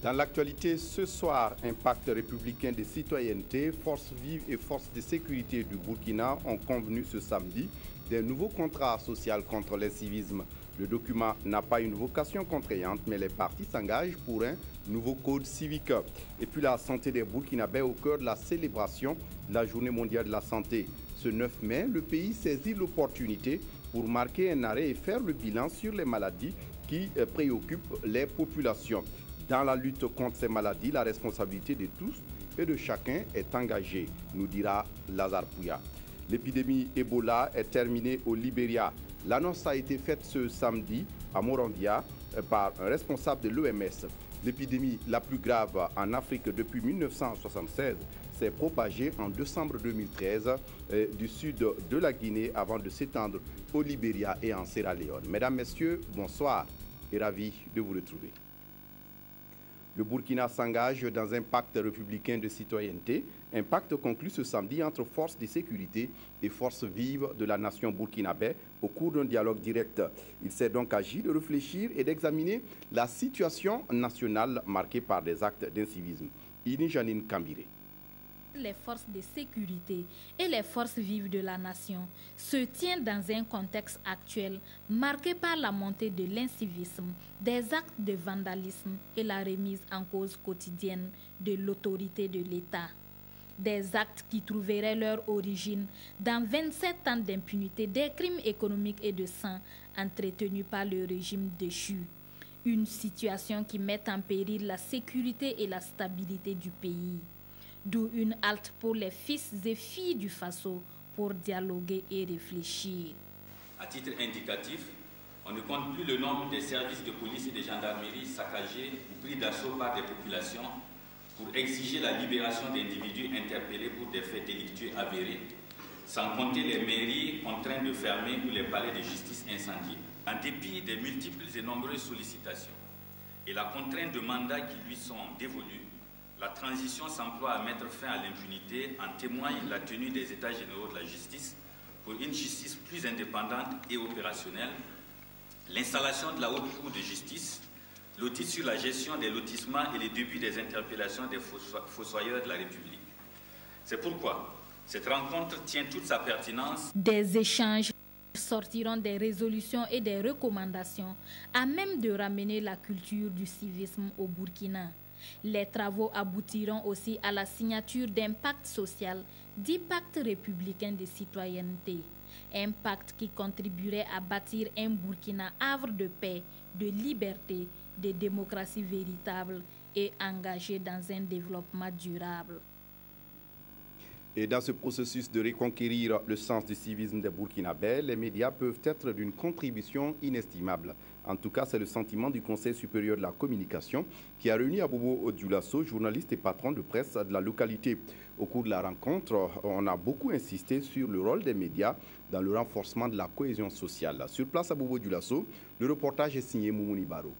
Dans l'actualité, ce soir, Impact républicain de citoyenneté, Forces vives et Forces de sécurité du Burkina ont convenu ce samedi d'un nouveau contrat social contre l'incivisme. Le document n'a pas une vocation contraignante, mais les partis s'engagent pour un nouveau code civique. Et puis la santé des Burkinabés au cœur de la célébration de la Journée mondiale de la santé. Ce 9 mai, le pays saisit l'opportunité pour marquer un arrêt et faire le bilan sur les maladies qui préoccupent les populations. Dans la lutte contre ces maladies, la responsabilité de tous et de chacun est engagée, nous dira Lazare Pouya. L'épidémie Ebola est terminée au Libéria. L'annonce a été faite ce samedi à Moronvia par un responsable de l'OMS. L'épidémie la plus grave en Afrique depuis 1976 s'est propagée en décembre 2013 du sud de la Guinée avant de s'étendre au Libéria et en Sierra Leone. Mesdames, Messieurs, bonsoir et ravi de vous retrouver. Le Burkina s'engage dans un pacte républicain de citoyenneté, un pacte conclu ce samedi entre forces de sécurité et forces vives de la nation burkinabé au cours d'un dialogue direct. Il s'est donc agi de réfléchir et d'examiner la situation nationale marquée par des actes d'incivisme. Ini Janine Kambiré. Les forces de sécurité et les forces vives de la nation se tiennent dans un contexte actuel marqué par la montée de l'incivisme, des actes de vandalisme et la remise en cause quotidienne de l'autorité de l'État. Des actes qui trouveraient leur origine dans 27 ans d'impunité des crimes économiques et de sang entretenus par le régime déchu. Une situation qui met en péril la sécurité et la stabilité du pays. D'où une halte pour les fils et filles du Faso pour dialoguer et réfléchir. À titre indicatif, on ne compte plus le nombre des services de police et de gendarmerie saccagés ou pris d'assaut par des populations pour exiger la libération d'individus interpellés pour des faits délictueux avérés, sans compter les mairies contraintes de fermer ou les palais de justice incendiés. En dépit des multiples et nombreuses sollicitations et la contrainte de mandats qui lui sont dévolus, la transition s'emploie à mettre fin à l'impunité, en témoigne la tenue des États généraux de la justice pour une justice plus indépendante et opérationnelle, l'installation de la haute cour de justice, l'audit sur la gestion des lotissements et les débuts des interpellations des fossoyeurs de la République. C'est pourquoi cette rencontre tient toute sa pertinence. Des échanges sortiront des résolutions et des recommandations à même de ramener la culture du civisme au Burkina. Les travaux aboutiront aussi à la signature d'un pacte social, dit pacte républicain de citoyenneté. Un pacte qui contribuerait à bâtir un Burkina havre de paix, de liberté, de démocratie véritable et engagé dans un développement durable. Et dans ce processus de reconquérir le sens du civisme des Burkinabés, les médias peuvent être d'une contribution inestimable. En tout cas, c'est le sentiment du Conseil supérieur de la communication qui a réuni Abobo Dioulasso, journaliste et patron de presse de la localité. Au cours de la rencontre, on a beaucoup insisté sur le rôle des médias dans le renforcement de la cohésion sociale. Sur place, Abobo Dioulasso, le reportage est signé Moumouni Baro.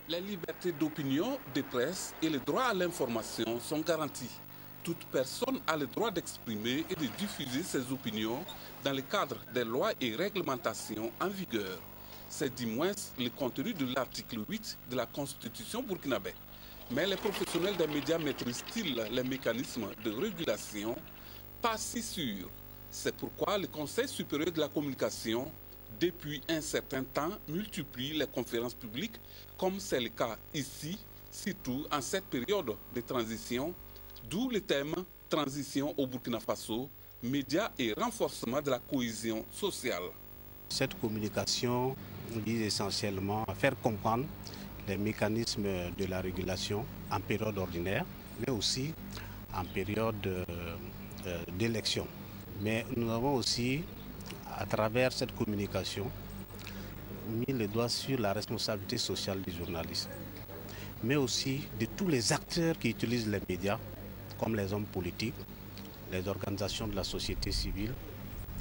Les libertés d'opinion, de presse et le droit à l'information sont garantis. Toute personne a le droit d'exprimer et de diffuser ses opinions dans le cadre des lois et réglementations en vigueur. C'est du moins le contenu de l'article 8 de la Constitution burkinabé. Mais les professionnels des médias maîtrisent-ils les mécanismes de régulation? Pas si sûr. C'est pourquoi le Conseil supérieur de la communication, depuis un certain temps, multiplie les conférences publiques, comme c'est le cas ici, surtout en cette période de transition. D'où le thème « Transition au Burkina Faso, médias et renforcement de la cohésion sociale ». Cette communication vise essentiellement à faire comprendre les mécanismes de la régulation en période ordinaire, mais aussi en période d'élection. Mais nous avons aussi, à travers cette communication, mis le doigt sur la responsabilité sociale du journalisme, mais aussi de tous les acteurs qui utilisent les médias, comme les hommes politiques, les organisations de la société civile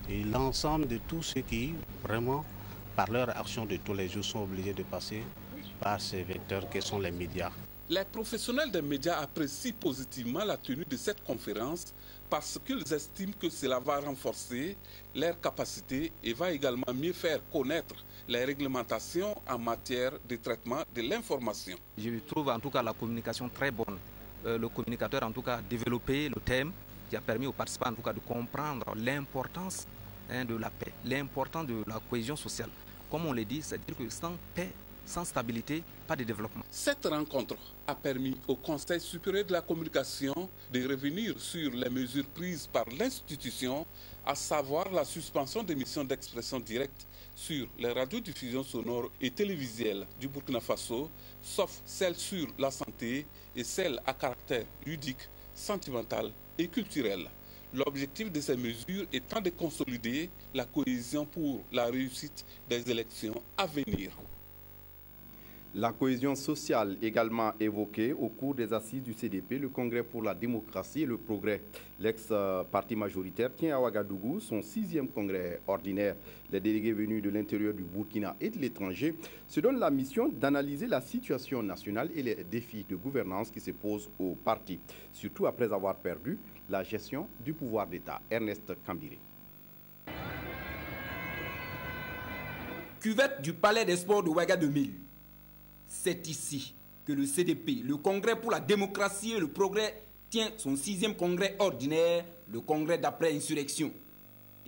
et l'ensemble de tous ceux qui, vraiment, par leur action de tous les jours, sont obligés de passer par ces vecteurs que sont les médias. Les professionnels des médias apprécient positivement la tenue de cette conférence parce qu'ils estiment que cela va renforcer leurs capacités et va également mieux faire connaître les réglementations en matière de traitement de l'information. Je trouve en tout cas la communication très bonne. Le communicateur en tout cas a développé le thème qui a permis aux participants en tout cas de comprendre l'importance de la paix, l'importance de la cohésion sociale. Comme on l'a dit, c'est-à-dire que sans paix, sans stabilité, pas de développement. Cette rencontre a permis au Conseil supérieur de la communication de revenir sur les mesures prises par l'institution, à savoir la suspension des missions d'expression directe sur les radiodiffusions sonores et télévisuelles du Burkina Faso, sauf celles sur la santé et celles à caractère ludique, sentimental et culturel. L'objectif de ces mesures étant de consolider la cohésion pour la réussite des élections à venir. La cohésion sociale également évoquée au cours des assises du CDP, le Congrès pour la démocratie et le progrès. L'ex-parti majoritaire tient à Ouagadougou son 6e congrès ordinaire. Les délégués venus de l'intérieur du Burkina et de l'étranger se donnent la mission d'analyser la situation nationale et les défis de gouvernance qui se posent au parti, surtout après avoir perdu la gestion du pouvoir d'État. Ernest Kambiré. Cuvette du Palais des Sports de Ouagadougou. C'est ici que le CDP, le Congrès pour la démocratie et le progrès, tient son 6e congrès ordinaire, le congrès d'après-insurrection.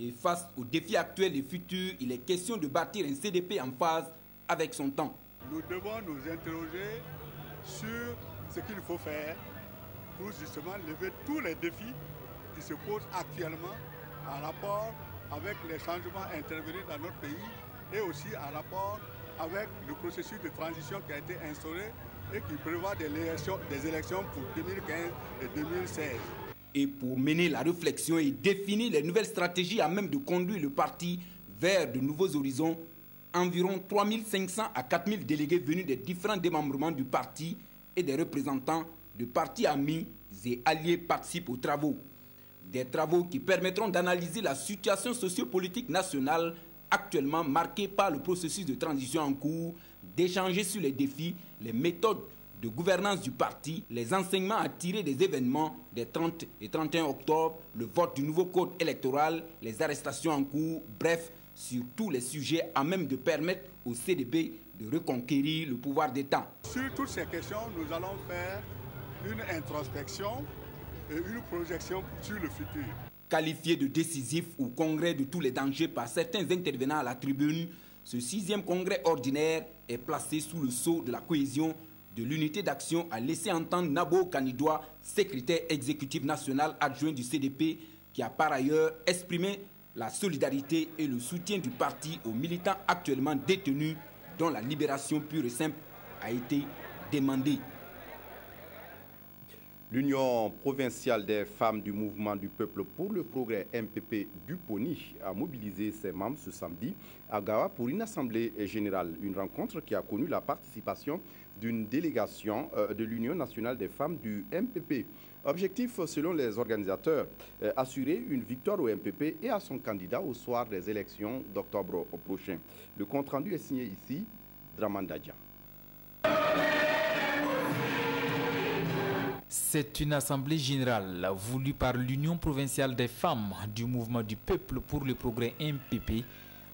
Et face aux défis actuels et futurs, il est question de bâtir un CDP en phase avec son temps. Nous devons nous interroger sur ce qu'il faut faire pour justement lever tous les défis qui se posent actuellement en rapport avec les changements intervenus dans notre pays et aussi en rapport avec le processus de transition qui a été instauré et qui prévoit des élections pour 2015 et 2016. Et pour mener la réflexion et définir les nouvelles stratégies à même de conduire le parti vers de nouveaux horizons, environ 3500 à 4000 délégués venus des différents démembrements du parti et des représentants de partis amis et alliés participent aux travaux. Des travaux qui permettront d'analyser la situation sociopolitique nationale actuellement marquée par le processus de transition en cours, d'échanger sur les défis, les méthodes de gouvernance du parti, les enseignements à tirer des événements des 30 et 31 octobre, le vote du nouveau code électoral, les arrestations en cours, bref, sur tous les sujets à même de permettre au CDP de reconquérir le pouvoir d'État. Sur toutes ces questions, nous allons faire une introspection et une projection sur le futur. Qualifié de décisif ou congrès de tous les dangers par certains intervenants à la tribune, ce 6e congrès ordinaire est placé sous le sceau de la cohésion, de l'unité d'action, a laissé entendre Nabo Kanidoua, secrétaire exécutif national adjoint du CDP, qui a par ailleurs exprimé la solidarité et le soutien du parti aux militants actuellement détenus, dont la libération pure et simple a été demandée. L'Union provinciale des femmes du mouvement du peuple pour le progrès MPP du Poni a mobilisé ses membres ce samedi à Gawa pour une assemblée générale. Une rencontre qui a connu la participation d'une délégation de l'Union nationale des femmes du MPP. Objectif, selon les organisateurs, assurer une victoire au MPP et à son candidat au soir des élections d'octobre prochain. Le compte-rendu est signé ici, Draman Dadja. C'est une assemblée générale voulue par l'Union provinciale des femmes du mouvement du peuple pour le progrès MPP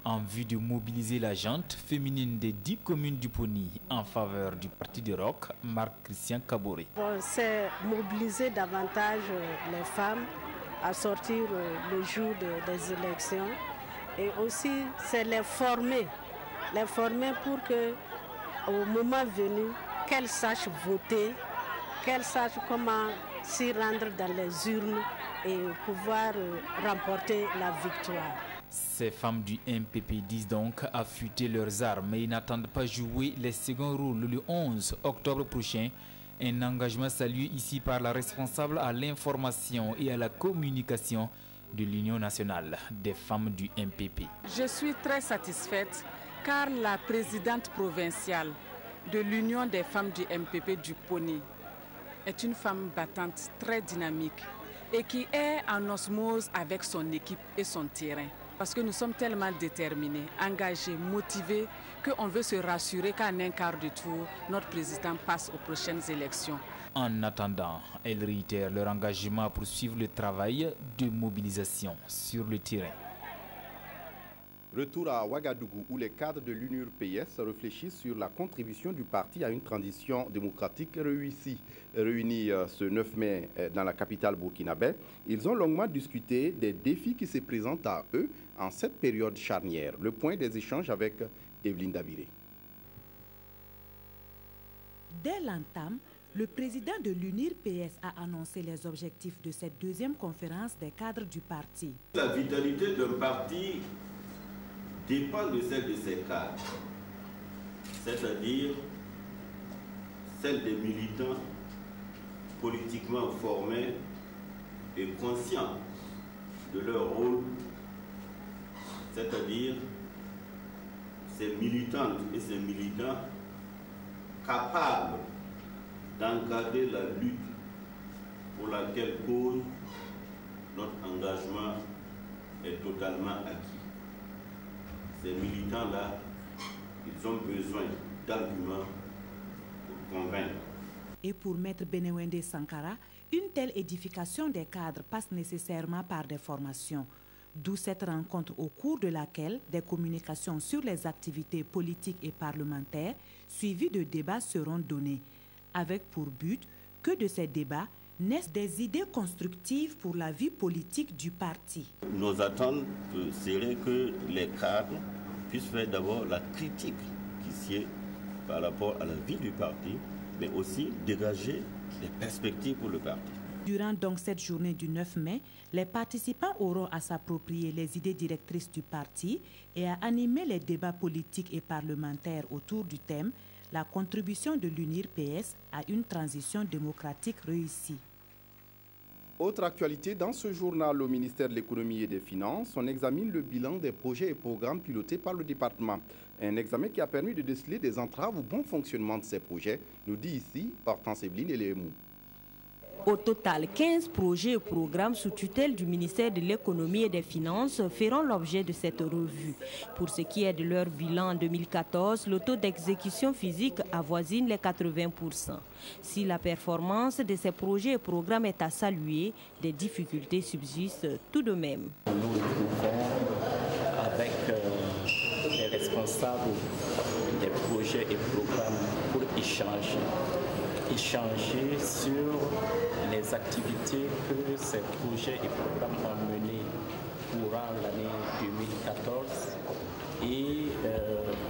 en vue de mobiliser la gente féminine des 10 communes du Poni en faveur du parti de rock, Marc-Christian Kaboré. C'est mobiliser davantage les femmes à sortir le jour des élections et aussi c'est les former pour que au moment venu qu'elles sachent voter, qu'elles sachent comment s'y rendre dans les urnes et pouvoir remporter la victoire. Ces femmes du MPP disent donc affûter leurs armes et n'attendent pas jouer les seconds rôles le 11 octobre prochain. Un engagement salué ici par la responsable à l'information et à la communication de l'Union nationale des femmes du MPP. Je suis très satisfaite car la présidente provinciale de l'Union des femmes du MPP du Poni est une femme battante très dynamique et qui est en osmose avec son équipe et son terrain. Parce que nous sommes tellement déterminés, engagés, motivés, qu'on veut se rassurer qu'en un quart de tour, notre président passe aux prochaines élections. En attendant, elles réitèrent leur engagement à poursuivre le travail de mobilisation sur le terrain. Retour à Ouagadougou où les cadres de l'UNUR-PS réfléchissent sur la contribution du parti à une transition démocratique réussie. Réunis ce 9 mai dans la capitale burkinabé, ils ont longuement discuté des défis qui se présentent à eux en cette période charnière. Le point des échanges avec Evelyne Dabiré. Dès l'entame, le président de l'UNUR-PS a annoncé les objectifs de cette deuxième conférence des cadres du parti. La vitalité d'un parti dépend de celle de ses cadres, c'est-à-dire celle des militants politiquement formés et conscients de leur rôle, c'est-à-dire ces militantes et ces militants capables d'encadrer la lutte pour laquelle cause notre engagement est totalement acquis. Ces militants-là, ils ont besoin d'arguments pour convaincre. Et pour Maître Benewende Sankara, une telle édification des cadres passe nécessairement par des formations. D'où cette rencontre au cours de laquelle des communications sur les activités politiques et parlementaires suivies de débats seront données, avec pour but que de ces débats naissent des idées constructives pour la vie politique du parti. Nos attentes seraient que les cadres puissent faire d'abord la critique qui sied par rapport à la vie du parti, mais aussi dégager des perspectives pour le parti. Durant donc cette journée du 9 mai, les participants auront à s'approprier les idées directrices du parti et à animer les débats politiques et parlementaires autour du thème « La contribution de l'UNUR-PS à une transition démocratique réussie ». Autre actualité, dans ce journal au ministère de l'économie et des finances, on examine le bilan des projets et programmes pilotés par le département. Un examen qui a permis de déceler des entraves au bon fonctionnement de ces projets, nous dit ici Hortense Evelyne et Léemou. Au total, 15 projets et programmes sous tutelle du ministère de l'économie et des finances feront l'objet de cette revue. Pour ce qui est de leur bilan en 2014, le taux d'exécution physique avoisine les 80%. Si la performance de ces projets et programmes est à saluer, des difficultés subsistent tout de même. Nous nous trouvons avec les responsables des projets et programmes pour échanger sur les activités que ces projets et programmes ont menées durant l'année 2014 et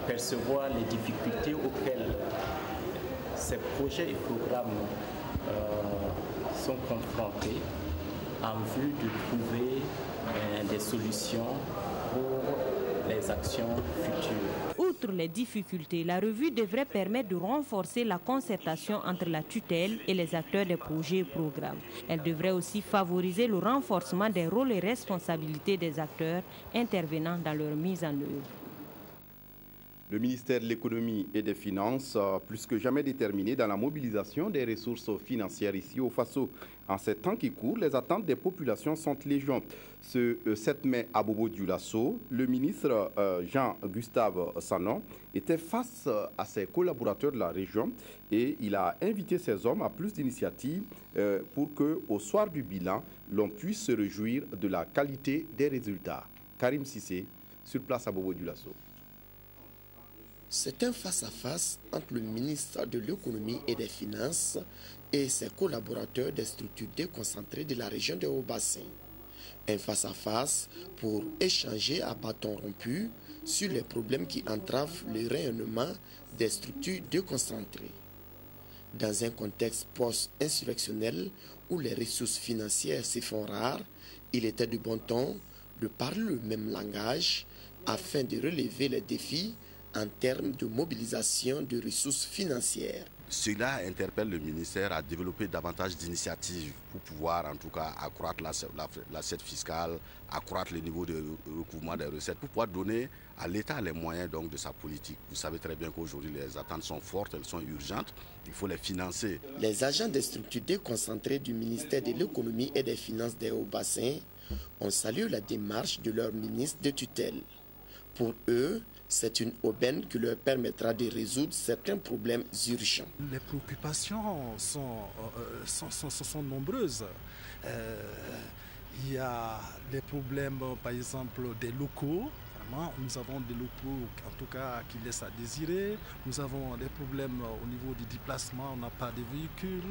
percevoir les difficultés auxquelles ces projets et programmes sont confrontés en vue de trouver des solutions pour les actions futures. Outre les difficultés, la revue devrait permettre de renforcer la concertation entre la tutelle et les acteurs des projets et programmes. Elle devrait aussi favoriser le renforcement des rôles et responsabilités des acteurs intervenant dans leur mise en œuvre. Le ministère de l'économie et des finances, plus que jamais déterminé dans la mobilisation des ressources financières ici au Faso. En ces temps qui courent, les attentes des populations sont légion. Ce 7 mai à Bobo-Dioulasso, le ministre Jean-Gustave Sanon était face à ses collaborateurs de la région et il a invité ses hommes à plus d'initiatives pour qu'au soir du bilan, l'on puisse se réjouir de la qualité des résultats. Karim Sissé, sur place à Bobo-Dioulasso. C'est un face-à-face entre le ministre de l'économie et des finances et ses collaborateurs des structures déconcentrées de la région de Haut-Bassin. Un face-à-face pour échanger à bâton rompu sur les problèmes qui entravent le rayonnement des structures déconcentrées. Dans un contexte post-insurrectionnel où les ressources financières se font rares, il était de bon ton de parler le même langage afin de relever les défis en termes de mobilisation de ressources financières. Cela interpelle le ministère à développer davantage d'initiatives pour pouvoir en tout cas accroître l'assiette fiscale, accroître le niveau de recouvrement des recettes, pour pouvoir donner à l'État les moyens donc, de sa politique. Vous savez très bien qu'aujourd'hui les attentes sont fortes, elles sont urgentes, il faut les financer. Les agents des structures déconcentrées du ministère de l'économie et des finances des Hauts-Bassins On salue la démarche de leur ministre de tutelle. Pour eux, c'est une aubaine qui leur permettra de résoudre certains problèmes urgents. Les préoccupations sont nombreuses. Il y a des problèmes, par exemple, des locaux. Vraiment, nous avons des locaux, en tout cas, qui laissent à désirer. Nous avons des problèmes au niveau du déplacement, on n'a pas de véhicules.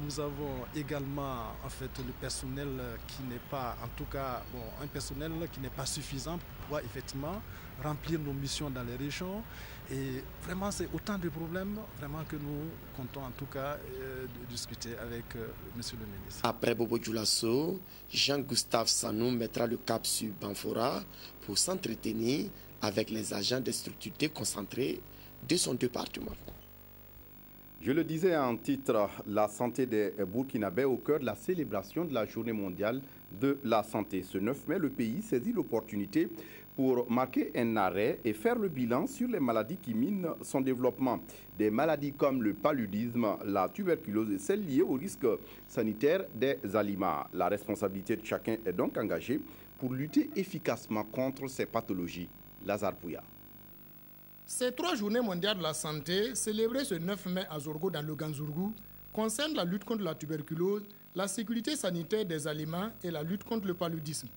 Nous avons également, en fait, le personnel qui n'est pas, en tout cas, un personnel qui n'est pas suffisant pour pouvoir effectivement remplir nos missions dans les régions. Et vraiment, c'est autant de problèmes vraiment que nous comptons en tout cas de discuter avec Monsieur le ministre. Après Bobo Dioulasso, Jean-Gustave Sanou mettra le cap sur Banfora pour s'entretenir avec les agents des structures déconcentrées de son département. Je le disais en titre, la santé des Burkinabés au cœur de la célébration de la Journée mondiale de la santé. Ce 9 mai, le pays saisit l'opportunité pour marquer un arrêt et faire le bilan sur les maladies qui minent son développement. Des maladies comme le paludisme, la tuberculose et celles liées au risque sanitaire des aliments. La responsabilité de chacun est donc engagée pour lutter efficacement contre ces pathologies. Lazare Pouya. Ces 3 journées mondiales de la santé, célébrées ce 9 mai à Zorgo dans le Ganzourgou, concernent la lutte contre la tuberculose, la sécurité sanitaire des aliments et la lutte contre le paludisme.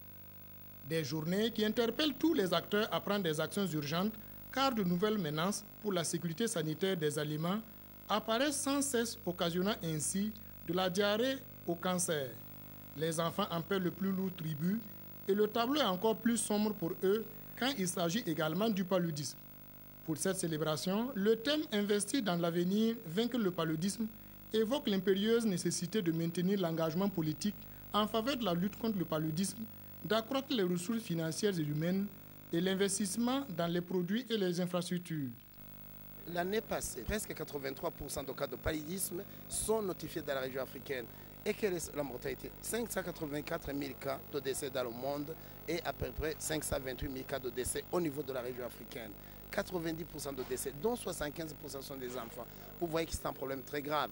Des journées qui interpellent tous les acteurs à prendre des actions urgentes car de nouvelles menaces pour la sécurité sanitaire des aliments apparaissent sans cesse, occasionnant ainsi de la diarrhée au cancer. Les enfants en paient le plus lourd tribut et le tableau est encore plus sombre pour eux quand il s'agit également du paludisme. Pour cette célébration, le thème investi dans l'avenir vaincre le paludisme évoque l'impérieuse nécessité de maintenir l'engagement politique en faveur de la lutte contre le paludisme, d'accroître les ressources financières et humaines et l'investissement dans les produits et les infrastructures. L'année passée, presque 83% des cas de paludisme sont notifiés dans la région africaine. Et quelle est la mortalité? 584 000 cas de décès dans le monde et à peu près 528 000 cas de décès au niveau de la région africaine. 90% de décès, dont 75% sont des enfants. Vous voyez que c'est un problème très grave.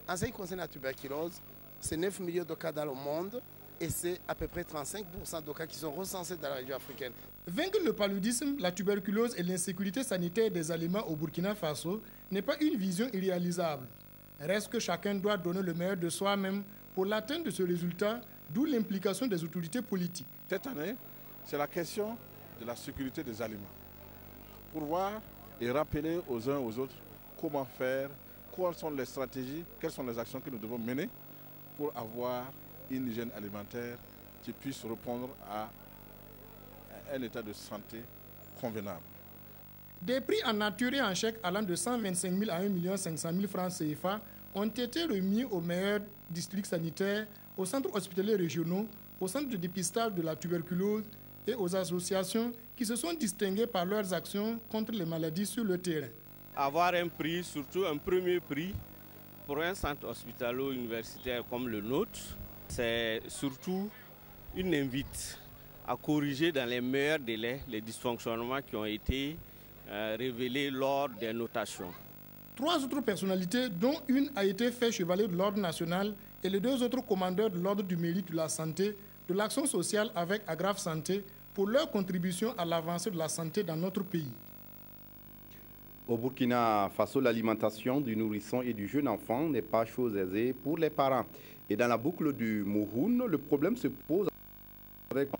En ce qui concerne la tuberculose, c'est 9 millions de cas dans le monde et c'est à peu près 35% de cas qui sont recensés dans la région africaine. Vaincre le paludisme, la tuberculose et l'insécurité sanitaire des aliments au Burkina Faso n'est pas une vision irréalisable. Reste que chacun doit donner le meilleur de soi-même pour l'atteinte de ce résultat, d'où l'implication des autorités politiques. Cette année, c'est la question de la sécurité des aliments. Pour voir et rappeler aux uns aux autres comment faire, quelles sont les stratégies, quelles sont les actions que nous devons mener pour avoir une hygiène alimentaire qui puisse répondre à un état de santé convenable. Des prix en nature et en chèque allant de 125 000 à 1 500 000 francs CFA ont été remis aux meilleurs districts sanitaires, aux centres hospitaliers régionaux, aux centres de dépistage de la tuberculose et aux associations qui se sont distinguées par leurs actions contre les maladies sur le terrain. Avoir un prix, surtout un premier prix, pour un centre hospitalo-universitaire comme le nôtre, c'est surtout une invite à corriger dans les meilleurs délais les dysfonctionnements qui ont été révélés lors des notations. 3 autres personnalités, dont une a été faite chevalier de l'ordre national et les 2 autres commandeurs de l'ordre du mérite de la santé, de l'action sociale avec Agrave Santé, pour leur contribution à l'avancée de la santé dans notre pays. Au Burkina Faso, l'alimentation du nourrisson et du jeune enfant n'est pas chose aisée pour les parents. Et dans la boucle du Mouhoun, le problème se pose avec le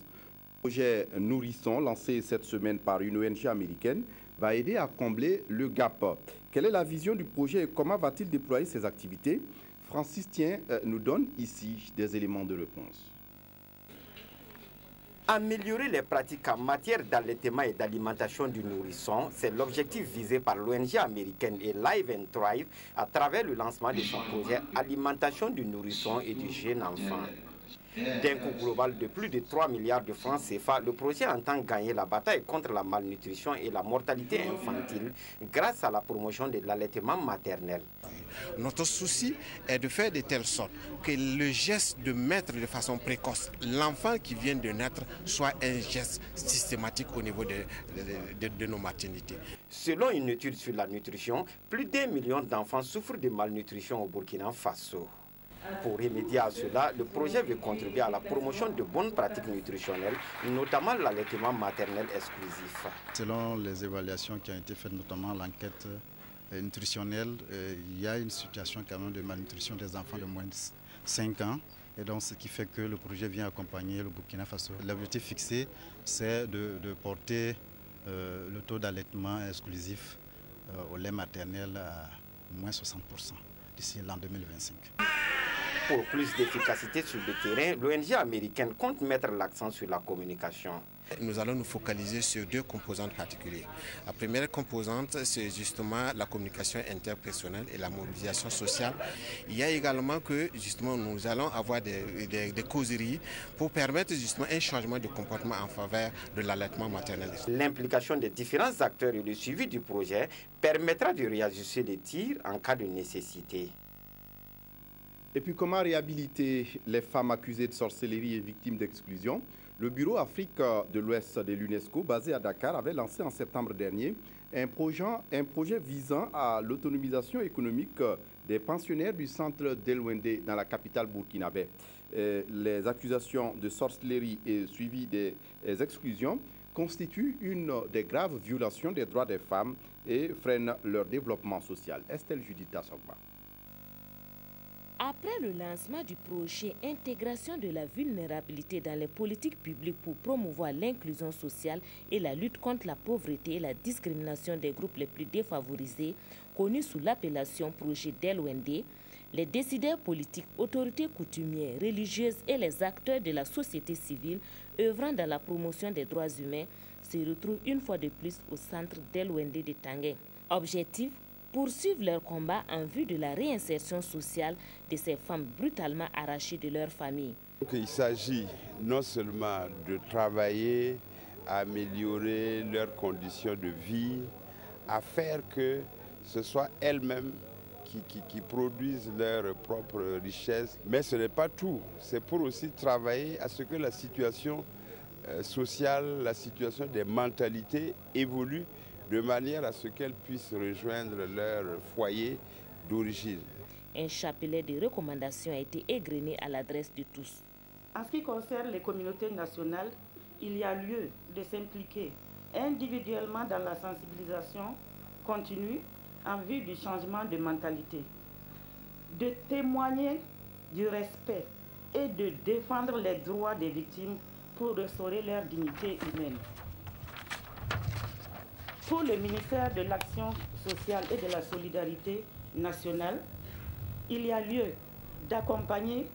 projet Nourrisson lancé cette semaine par une ONG américaine va aider à combler le gap. Quelle est la vision du projet et comment va-t-il déployer ses activités? Francis Tien nous donne ici des éléments de réponse. Améliorer les pratiques en matière d'allaitement et d'alimentation du nourrisson, c'est l'objectif visé par l'ONG américaine et Live and Thrive à travers le lancement de son projet Alimentation du nourrisson et du jeune enfant. D'un coût global de plus de 3 milliards de francs CFA, le projet entend gagner la bataille contre la malnutrition et la mortalité infantile grâce à la promotion de l'allaitement maternel. Notre souci est de faire de telle sorte que le geste de mettre de façon précoce l'enfant qui vient de naître soit un geste systématique au niveau de nos maternités. Selon une étude sur la nutrition, plus d'1 million d'enfants souffrent de malnutrition au Burkina Faso. Pour remédier à cela, le projet veut contribuer à la promotion de bonnes pratiques nutritionnelles, notamment l'allaitement maternel exclusif. Selon les évaluations qui ont été faites, notamment l'enquête nutritionnelle, il y a une situation quand même de malnutrition des enfants de moins de 5 ans. Et donc, ce qui fait que le projet vient accompagner le Burkina Faso. L'objectif fixé, c'est de porter le taux d'allaitement exclusif au lait maternel à moins 60% d'ici l'an 2025. Pour plus d'efficacité sur le terrain, l'ONG américaine compte mettre l'accent sur la communication. Nous allons nous focaliser sur 2 composantes particulières. La première composante, c'est justement la communication interpersonnelle et la mobilisation sociale. Il y a également que justement nous allons avoir des causeries pour permettre justement un changement de comportement en faveur de l'allaitement maternel. L'implication des différents acteurs et le suivi du projet permettra de réajuster les tirs en cas de nécessité. Et puis comment réhabiliter les femmes accusées de sorcellerie et victimes d'exclusion? Le Bureau Afrique de l'Ouest de l'UNESCO, basé à Dakar, avait lancé en septembre dernier un projet visant à l'autonomisation économique des pensionnaires du centre d'El-Wendé dans la capitale burkinabé. Les accusations de sorcellerie et suivi des exclusions constituent une des graves violations des droits des femmes et freinent leur développement social. Estelle Judita Sogba. Après le lancement du projet Intégration de la vulnérabilité dans les politiques publiques pour promouvoir l'inclusion sociale et la lutte contre la pauvreté et la discrimination des groupes les plus défavorisés, connu sous l'appellation projet d'El-Wendé, les décideurs politiques, autorités coutumières, religieuses et les acteurs de la société civile œuvrant dans la promotion des droits humains se retrouvent une fois de plus au centre d'El-Wendé de Tanguay. Objectif: poursuivre leur combat en vue de la réinsertion sociale de ces femmes brutalement arrachées de leur famille. Il s'agit non seulement de travailler à améliorer leurs conditions de vie, à faire que ce soit elles-mêmes qui produisent leur propre richesse. Mais ce n'est pas tout. C'est pour aussi travailler à ce que la situation sociale, la situation des mentalités évolue de manière à ce qu'elles puissent rejoindre leur foyer d'origine. Un chapelet de recommandations a été égrené à l'adresse de tous. En ce qui concerne les communautés nationales, il y a lieu de s'impliquer individuellement dans la sensibilisation continue en vue du changement de mentalité, de témoigner du respect et de défendre les droits des victimes pour restaurer leur dignité humaine. Pour le ministère de l'Action sociale et de la solidarité nationale, il y a lieu d'accompagner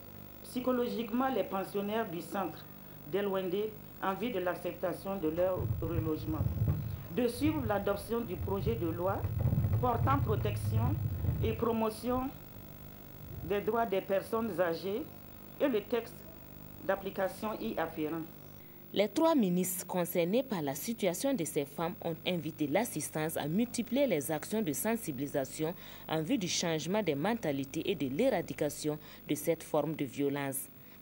psychologiquement les pensionnaires du centre d'El-Wendé en vue de l'acceptation de leur relogement, de suivre l'adoption du projet de loi portant protection et promotion des droits des personnes âgées et le texte d'application y afférent. Les 3 ministres concernés par la situation de ces femmes ont invité l'assistance à multiplier les actions de sensibilisation en vue du changement des mentalités et de l'éradication de cette forme de violence.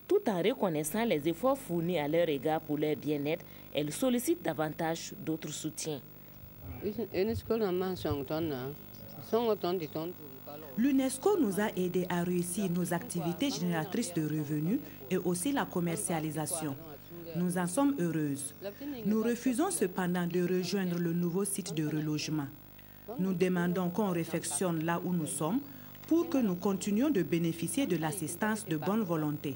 Tout en reconnaissant les efforts fournis à leur égard pour leur bien-être, elles sollicitent davantage d'autres soutiens. L'UNESCO nous a aidés à réussir nos activités génératrices de revenus et aussi la commercialisation. Nous en sommes heureuses. Nous refusons cependant de rejoindre le nouveau site de relogement. Nous demandons qu'on réfectionne là où nous sommes pour que nous continuions de bénéficier de l'assistance de bonne volonté.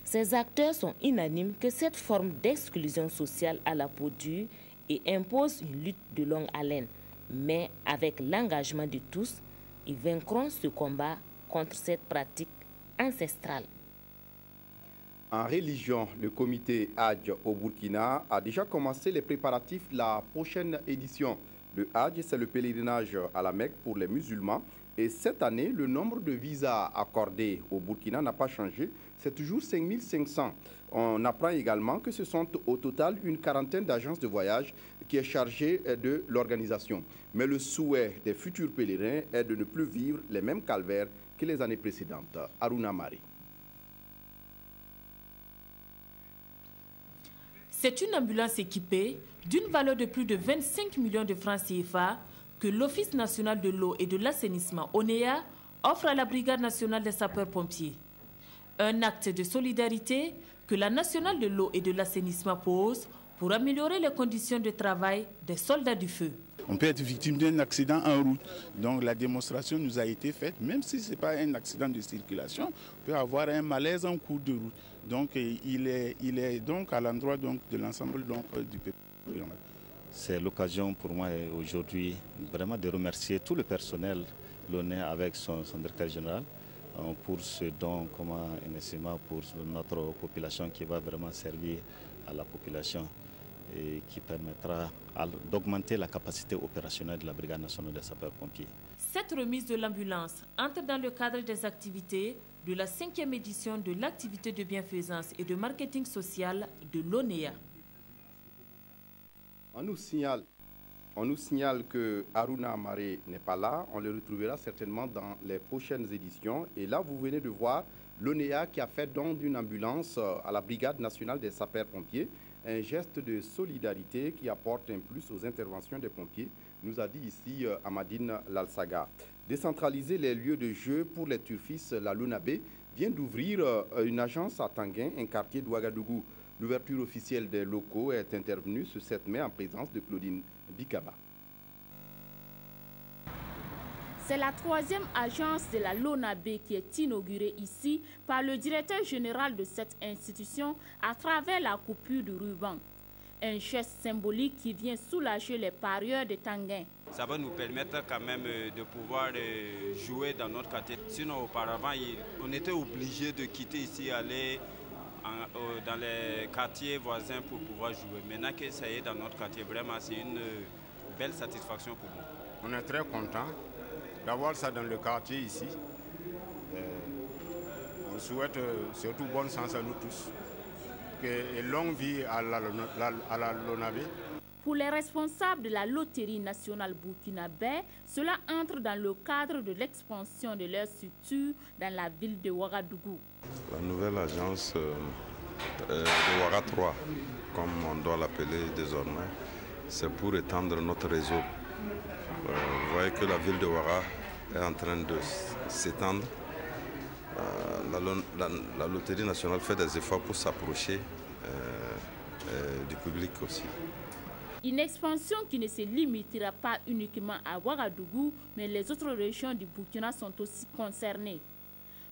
Ces acteurs sont unanimes que cette forme d'exclusion sociale à la peau dure et impose une lutte de longue haleine. Mais avec l'engagement de tous, ils vaincront ce combat contre cette pratique ancestrale. En religion, le comité Hajj au Burkina a déjà commencé les préparatifs de la prochaine édition. Le Hajj, c'est le pèlerinage à la Mecque pour les musulmans. Et cette année, le nombre de visas accordés au Burkina n'a pas changé. C'est toujours 5500. On apprend également que ce sont au total une quarantaine d'agences de voyage qui est chargée de l'organisation. Mais le souhait des futurs pèlerins est de ne plus vivre les mêmes calvaires que les années précédentes. Aruna Mari. C'est une ambulance équipée d'une valeur de plus de 25 millions de francs CFA que l'Office national de l'eau et de l'assainissement ONEA offre à la Brigade nationale des sapeurs-pompiers. Un acte de solidarité que la nationale de l'eau et de l'assainissement pose pour améliorer les conditions de travail des soldats du feu. On peut être victime d'un accident en route. Donc la démonstration nous a été faite, même si ce n'est pas un accident de circulation, on peut avoir un malaise en cours de route. Donc il est donc à l'endroit de l'ensemble du peuple. C'est l'occasion pour moi aujourd'hui vraiment de remercier tout le personnel lyonnais avec son directeur général pour ce don pour notre population qui va vraiment servir à la population et qui permettra d'augmenter la capacité opérationnelle de la Brigade nationale des sapeurs-pompiers. Cette remise de l'ambulance entre dans le cadre des activités de la 5e édition de l'activité de bienfaisance et de marketing social de l'ONEA. On nous signale que Haruna Amaré n'est pas là. On le retrouvera certainement dans les prochaines éditions. Et là, vous venez de voir l'ONEA qui a fait don d'une ambulance à la Brigade nationale des sapeurs-pompiers. Un geste de solidarité qui apporte un plus aux interventions des pompiers, nous a dit ici Amadine Lalsaga. Décentraliser les lieux de jeu pour les turfistes, la Lonabé vient d'ouvrir une agence à Tanguin, un quartier d'Ouagadougou. L'ouverture officielle des locaux est intervenue ce 7 mai en présence de Claudine Bikaba. C'est la 3e agence de la Lonabé qui est inaugurée ici par le directeur général de cette institution à travers la coupure du ruban. Un geste symbolique qui vient soulager les parieurs de Tanguin. Ça va nous permettre quand même de pouvoir jouer dans notre quartier. Sinon, auparavant, on était obligé de quitter ici, aller dans les quartiers voisins pour pouvoir jouer. Maintenant que ça y est dans notre quartier, vraiment, c'est une belle satisfaction pour nous. On est très contents d'avoir ça dans le quartier ici. On souhaite surtout bonne chance à nous tous. Et longue vie à la Lonabé. Pour les responsables de la loterie nationale burkinabé, cela entre dans le cadre de l'expansion de leur structure dans la ville de Ouagadougou. La nouvelle agence de Ouaga 3, comme on doit l'appeler désormais, c'est pour étendre notre réseau. Vous voyez que la ville de Ouaga est en train de s'étendre. La loterie nationale fait des efforts pour s'approcher du public aussi. Une expansion qui ne se limitera pas uniquement à Ouagadougou, mais les autres régions du Burkina sont aussi concernées.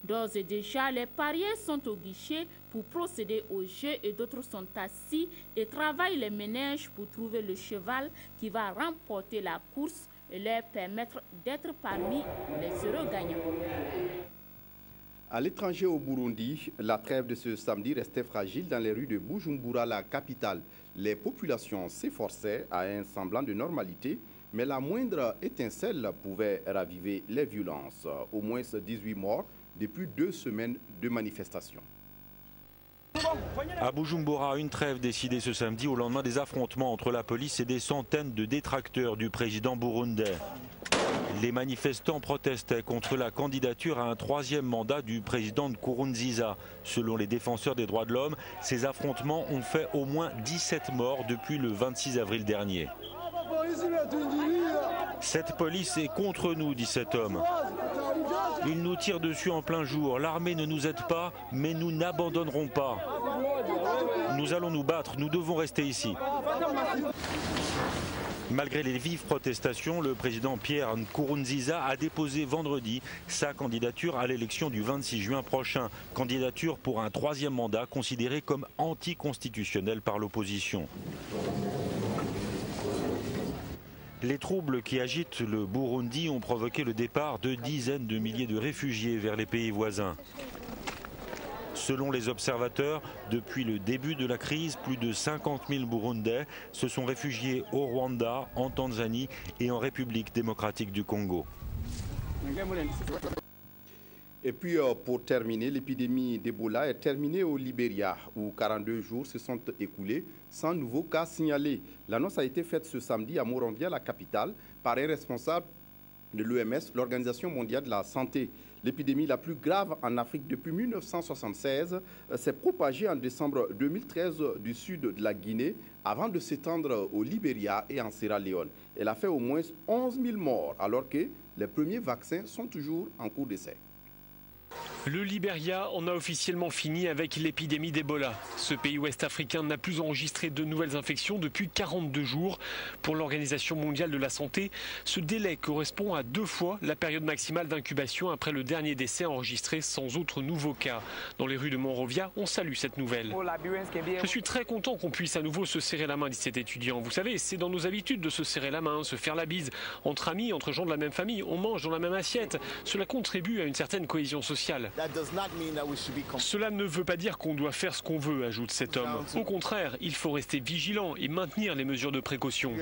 D'ores et déjà, les parieurs sont au guichet pour procéder au jeu et d'autres sont assis et travaillent les ménages pour trouver le cheval qui va remporter la course et leur permettre d'être parmi les heureux gagnants. À l'étranger au Burundi, la trêve de ce samedi restait fragile dans les rues de Bujumbura, la capitale. Les populations s'efforçaient à un semblant de normalité, mais la moindre étincelle pouvait raviver les violences. Au moins 18 morts depuis 2 semaines de manifestations. À Bujumbura, une trêve décidée ce samedi au lendemain des affrontements entre la police et des centaines de détracteurs du président burundais. Les manifestants protestaient contre la candidature à un 3e mandat du président Nkurunziza. Selon les défenseurs des droits de l'homme, ces affrontements ont fait au moins 17 morts depuis le 26 avril dernier. Cette police est contre nous, dit cet homme. Ils nous tirent dessus en plein jour. L'armée ne nous aide pas, mais nous n'abandonnerons pas. Nous allons nous battre, nous devons rester ici. Malgré les vives protestations, le président Pierre Nkurunziza a déposé vendredi sa candidature à l'élection du 26 juin prochain. Candidature pour un 3e mandat considéré comme anticonstitutionnel par l'opposition. Les troubles qui agitent le Burundi ont provoqué le départ de dizaines de milliers de réfugiés vers les pays voisins. Selon les observateurs, depuis le début de la crise, plus de 50 000 Burundais se sont réfugiés au Rwanda, en Tanzanie et en République démocratique du Congo. Et puis pour terminer, l'épidémie d'Ebola est terminée au Libéria, où 42 jours se sont écoulés sans nouveaux cas signalés. L'annonce a été faite ce samedi à Monrovia, la capitale, par un responsable de l'OMS, l'Organisation mondiale de la santé. L'épidémie la plus grave en Afrique depuis 1976 s'est propagée en décembre 2013 du sud de la Guinée avant de s'étendre au Libéria et en Sierra Leone. Elle a fait au moins 11 000 morts alors que les premiers vaccins sont toujours en cours d'essai. Le Libéria en a officiellement fini avec l'épidémie d'Ebola. Ce pays ouest-africain n'a plus enregistré de nouvelles infections depuis 42 jours. Pour l'Organisation mondiale de la santé, ce délai correspond à 2 fois la période maximale d'incubation après le dernier décès enregistré sans autre nouveau cas. Dans les rues de Monrovia, on salue cette nouvelle. Je suis très content qu'on puisse à nouveau se serrer la main, dit cet étudiant. Vous savez, c'est dans nos habitudes de se serrer la main, se faire la bise. Entre amis, entre gens de la même famille, on mange dans la même assiette. Cela contribue à une certaine cohésion sociale. Cela ne veut pas dire qu'on doit faire ce qu'on veut, ajoute cet homme. Au contraire, il faut rester vigilant et maintenir les mesures de précaution.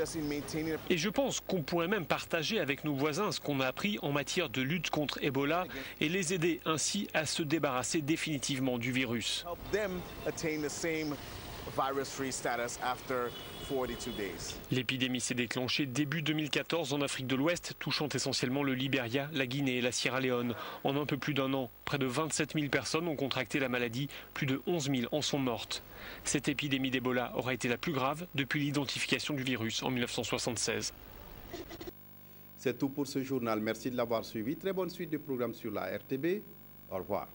Et je pense qu'on pourrait même partager avec nos voisins ce qu'on a appris en matière de lutte contre Ebola et les aider ainsi à se débarrasser définitivement du virus. L'épidémie s'est déclenchée début 2014 en Afrique de l'Ouest, touchant essentiellement le Libéria, la Guinée et la Sierra Leone. En un peu plus d'un an, près de 27 000 personnes ont contracté la maladie, plus de 11 000 en sont mortes. Cette épidémie d'Ebola aura été la plus grave depuis l'identification du virus en 1976. C'est tout pour ce journal. Merci de l'avoir suivi. Très bonne suite de programmes sur la RTB. Au revoir.